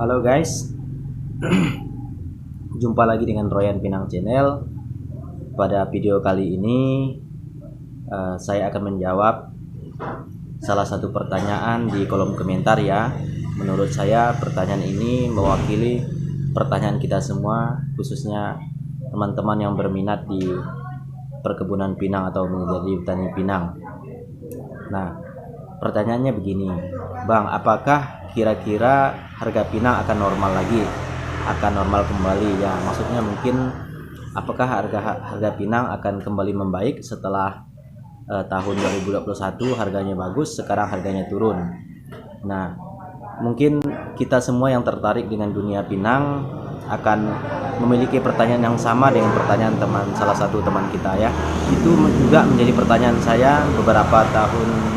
Halo guys, jumpa lagi dengan Royan Pinang Channel. Pada video kali ini saya akan menjawab salah satu pertanyaan di kolom komentar ya. Menurut saya pertanyaan ini mewakili pertanyaan kita semua, khususnya teman-teman yang berminat di perkebunan pinang atau menjadi petani pinang. Nah, pertanyaannya begini, Bang, apakah kira-kira harga pinang akan normal lagi, akan normal kembali ya? Maksudnya mungkin apakah harga pinang akan kembali membaik setelah tahun 2021 harganya bagus, sekarang harganya turun. Nah, mungkin kita semua yang tertarik dengan dunia pinang akan memiliki pertanyaan yang sama dengan pertanyaan salah satu teman kita ya. Itu juga menjadi pertanyaan saya beberapa tahun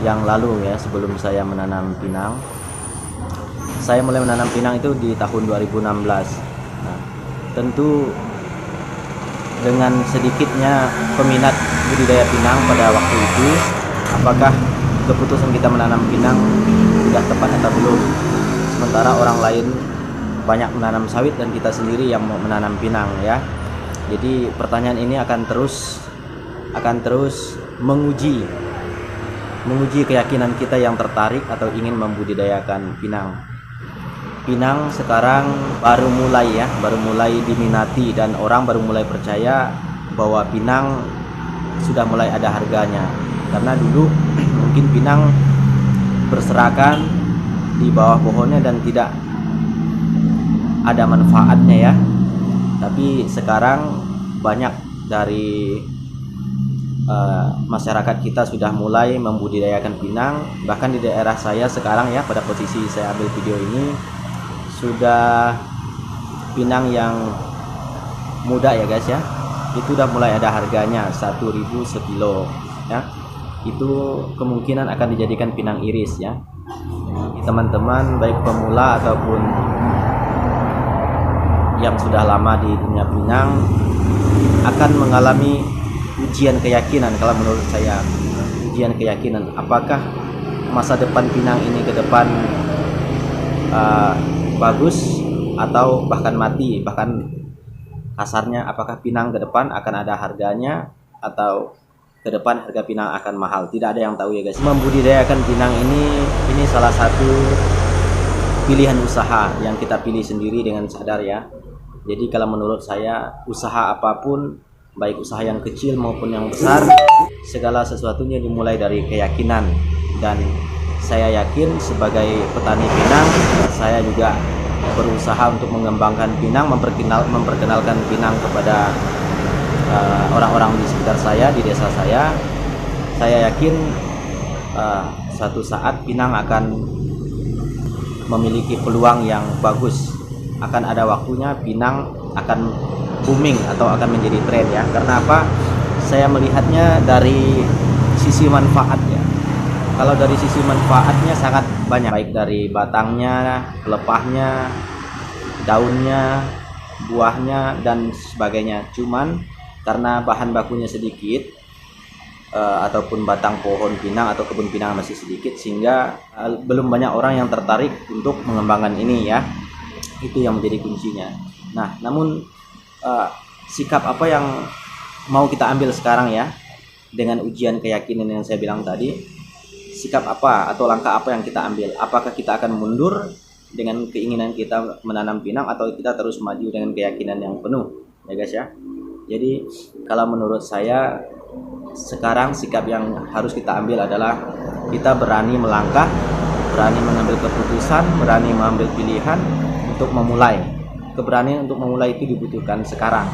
yang lalu ya, sebelum saya menanam pinang. Saya mulai menanam pinang itu di tahun 2016. Nah, tentu dengan sedikitnya peminat budidaya pinang pada waktu itu, apakah keputusan kita menanam pinang sudah tepat atau belum? Sementara orang lain banyak menanam sawit dan kita sendiri yang mau menanam pinang ya. Jadi pertanyaan ini akan terus menguji keyakinan kita yang tertarik atau ingin membudidayakan pinang. Pinang sekarang baru mulai diminati dan orang baru mulai percaya bahwa pinang sudah mulai ada harganya. Karena dulu mungkin pinang berserakan di bawah pohonnya dan tidak ada manfaatnya ya. Tapi sekarang banyak dari masyarakat kita sudah mulai membudidayakan pinang. Bahkan di daerah saya sekarang ya, pada posisi saya ambil video ini, sudah pinang yang muda ya guys ya, itu udah mulai ada harganya 1.000 sekilo ya. Itu kemungkinan akan dijadikan pinang iris ya. Teman-teman baik pemula ataupun yang sudah lama di dunia pinang akan mengalami ujian keyakinan. Kalau menurut saya ujian keyakinan, apakah masa depan pinang ini ke depan bagus atau bahkan mati, bahkan kasarnya apakah pinang ke depan akan ada harganya atau ke depan harga pinang akan mahal. Tidak ada yang tahu ya guys. Membudidayakan pinang ini salah satu pilihan usaha yang kita pilih sendiri dengan sadar ya. Jadi kalau menurut saya usaha apapun, baik usaha yang kecil maupun yang besar, segala sesuatunya dimulai dari keyakinan. Dan saya yakin sebagai petani pinang, saya juga berusaha untuk mengembangkan pinang, memperkenalkan pinang kepada orang-orang di sekitar saya, di desa saya. Saya yakin suatu saat pinang akan memiliki peluang yang bagus. Akan ada waktunya pinang akan booming atau akan menjadi tren ya. Karena apa? Saya melihatnya dari sisi manfaat ya. Kalau dari sisi manfaatnya sangat banyak, baik dari batangnya, pelepahnya, daunnya, buahnya dan sebagainya. Cuman karena bahan bakunya sedikit ataupun batang pohon pinang atau kebun pinang masih sedikit, sehingga belum banyak orang yang tertarik untuk mengembangkan ini ya. Itu yang menjadi kuncinya. Nah, namun sikap apa yang mau kita ambil sekarang ya, dengan ujian keyakinan yang saya bilang tadi? Sikap apa atau langkah apa yang kita ambil? Apakah kita akan mundur dengan keinginan kita menanam pinang atau kita terus maju dengan keyakinan yang penuh ya guys ya? Jadi kalau menurut saya sekarang sikap yang harus kita ambil adalah kita berani melangkah, berani mengambil keputusan, berani mengambil pilihan untuk memulai. Keberanian untuk memulai itu dibutuhkan sekarang,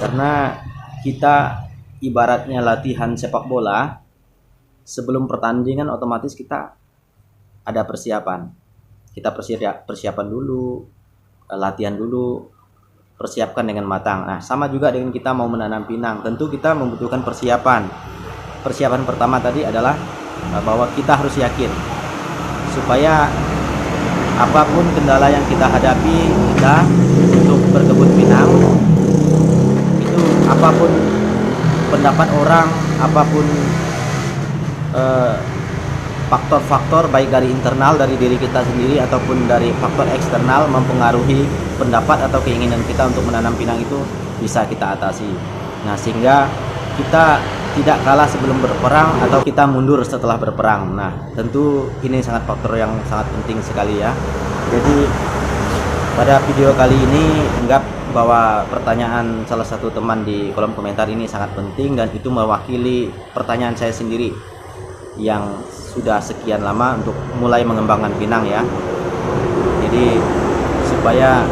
karena kita ibaratnya latihan sepak bola. Sebelum pertandingan otomatis kita ada persiapan. Kita persiapan dulu, latihan dulu, persiapkan dengan matang. Nah, sama juga dengan kita mau menanam pinang, tentu kita membutuhkan persiapan. Persiapan pertama tadi adalah bahwa kita harus yakin supaya apapun kendala yang kita hadapi untuk berkebun pinang, itu apapun pendapat orang, apapun faktor-faktor baik dari internal dari diri kita sendiri ataupun dari faktor eksternal mempengaruhi pendapat atau keinginan kita untuk menanam pinang itu bisa kita atasi. Nah, sehingga kita tidak kalah sebelum berperang atau kita mundur setelah berperang. Nah, tentu ini sangat faktor yang sangat penting sekali ya. Jadi pada video kali ini anggap bahwa pertanyaan salah satu teman di kolom komentar ini sangat penting dan itu mewakili pertanyaan saya sendiri yang sudah sekian lama untuk mulai mengembangkan pinang ya. Jadi supaya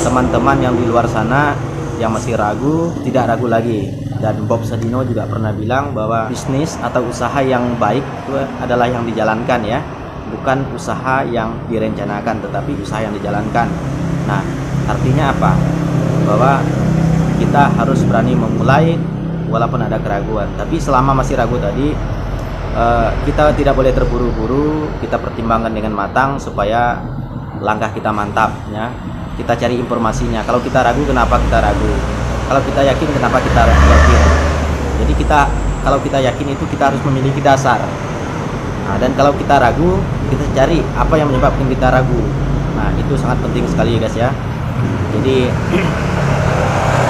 teman-teman yang di luar sana yang masih ragu tidak ragu lagi. Dan Bob Sadino juga pernah bilang bahwa bisnis atau usaha yang baik itu adalah yang dijalankan ya, bukan usaha yang direncanakan tetapi usaha yang dijalankan. Nah, artinya apa? Bahwa kita harus berani memulai walaupun ada keraguan. Tapi selama masih ragu tadi, kita tidak boleh terburu-buru, kita pertimbangkan dengan matang supaya langkah kita mantap ya. Kita cari informasinya. Kalau kita ragu, kenapa kita ragu? Kalau kita yakin, kenapa kita yakin? Jadi kalau kita yakin itu kita harus memiliki dasar. Nah, dan kalau kita ragu, kita cari apa yang menyebabkan kita ragu. Nah, itu sangat penting sekali guys ya. Jadi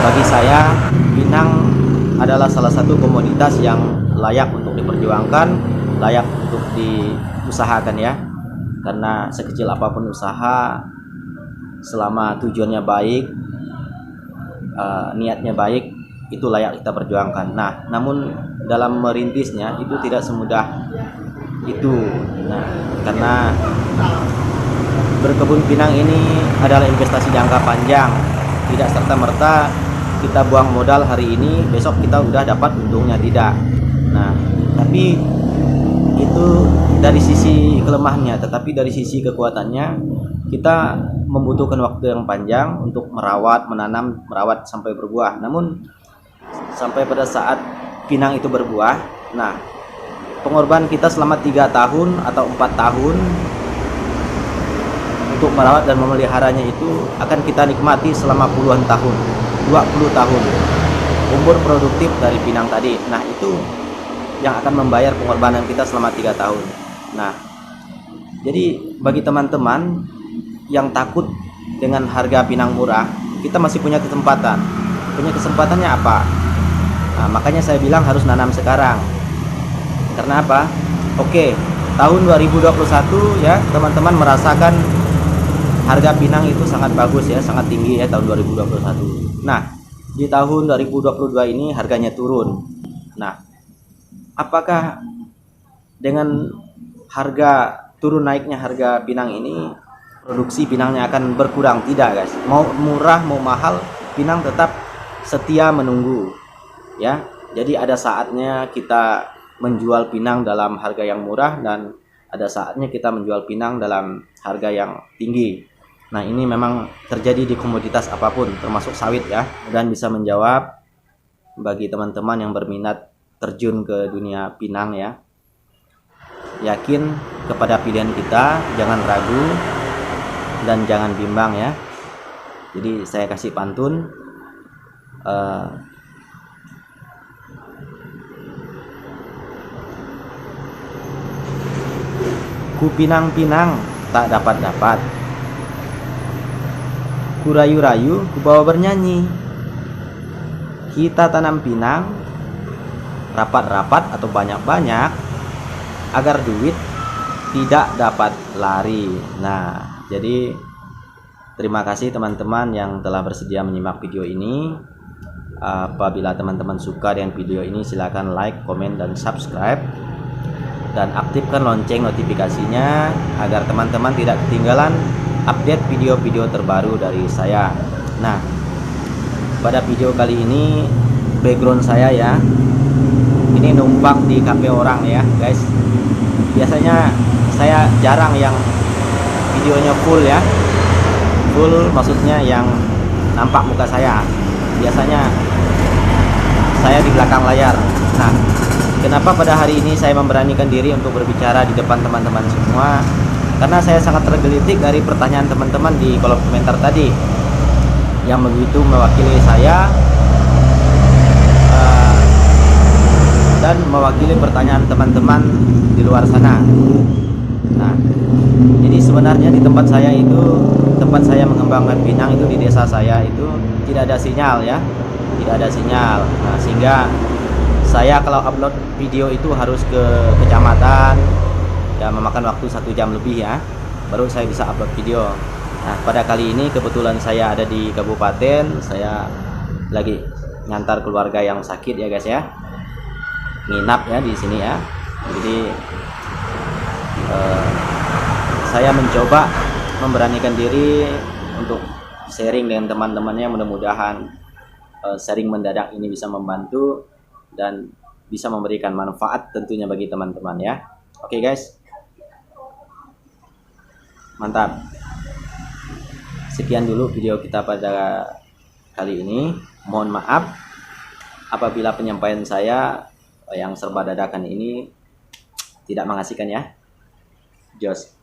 bagi saya pinang adalah salah satu komoditas yang layak untuk diperjuangkan, layak untuk diusahakan ya. Karena sekecil apapun usaha, selama tujuannya baik, niatnya baik, itu layak kita perjuangkan. Nah, namun dalam merintisnya itu tidak semudah itu. Nah, karena berkebun pinang ini adalah investasi jangka panjang. Tidak serta-merta kita buang modal hari ini, besok kita udah dapat untungnya, tidak. Nah, tapi itu dari sisi kelemahannya, tetapi dari sisi kekuatannya kita membutuhkan waktu yang panjang untuk merawat, menanam, merawat sampai berbuah. Namun sampai pada saat pinang itu berbuah, nah pengorbanan kita selama 3 tahun atau 4 tahun untuk merawat dan memeliharanya itu akan kita nikmati selama puluhan tahun, 20 tahun umur produktif dari pinang tadi. Nah, itu yang akan membayar pengorbanan kita selama 3 tahun. Nah, jadi bagi teman-teman yang takut dengan harga pinang murah, kita masih punya kesempatan. Punya kesempatannya apa? Nah, makanya saya bilang harus nanam sekarang. Karena apa? Oke, tahun 2021 ya, teman-teman merasakan harga pinang itu sangat bagus ya, sangat tinggi ya tahun 2021. Nah, di tahun 2022 ini harganya turun. Nah, apakah dengan harga turun naiknya harga pinang ini produksi pinangnya akan berkurang? Tidak guys, mau murah mau mahal pinang tetap setia menunggu ya. Jadi ada saatnya kita menjual pinang dalam harga yang murah dan ada saatnya kita menjual pinang dalam harga yang tinggi. Nah, ini memang terjadi di komoditas apapun termasuk sawit ya. Dan bisa menjawab bagi teman-teman yang berminat terjun ke dunia pinang ya, yakin kepada pilihan kita, jangan ragu dan jangan bimbang ya. Jadi saya kasih pantun, ku pinang-pinang tak dapat-dapat, ku rayu-rayu ku bawa bernyanyi. Kita tanam pinang rapat-rapat atau banyak-banyak agar duit tidak dapat lari. Nah, jadi terima kasih teman-teman yang telah bersedia menyimak video ini. Apabila teman-teman suka dengan video ini, silakan like, komen, dan subscribe, dan aktifkan lonceng notifikasinya agar teman-teman tidak ketinggalan update video-video terbaru dari saya. Nah, pada video kali ini background saya ya, ini numpang di kafe orang ya guys. Biasanya saya jarang yang videonya full ya, full maksudnya yang nampak muka saya. Biasanya saya di belakang layar. Nah, kenapa pada hari ini saya memberanikan diri untuk berbicara di depan teman-teman semua? Karena saya sangat tergelitik dari pertanyaan teman-teman di kolom komentar tadi yang begitu mewakili saya dan mewakili pertanyaan teman-teman di luar sana. Nah, jadi sebenarnya di tempat saya mengembangkan pinang itu, di desa saya itu tidak ada sinyal ya, tidak ada sinyal. Nah, sehingga saya kalau upload video itu harus ke kecamatan ya, memakan waktu 1 jam lebih ya, baru saya bisa upload video. Nah, pada kali ini kebetulan saya ada di kabupaten, saya lagi ngantar keluarga yang sakit ya guys ya, nginap ya di sini ya. Jadi saya mencoba memberanikan diri untuk sharing dengan teman-temannya, mudah-mudahan sharing mendadak ini bisa membantu dan bisa memberikan manfaat tentunya bagi teman-teman ya. Oke guys, mantap. Sekian dulu video kita pada kali ini. Mohon maaf apabila penyampaian saya yang serba dadakan ini tidak mengasihkan ya. Jos.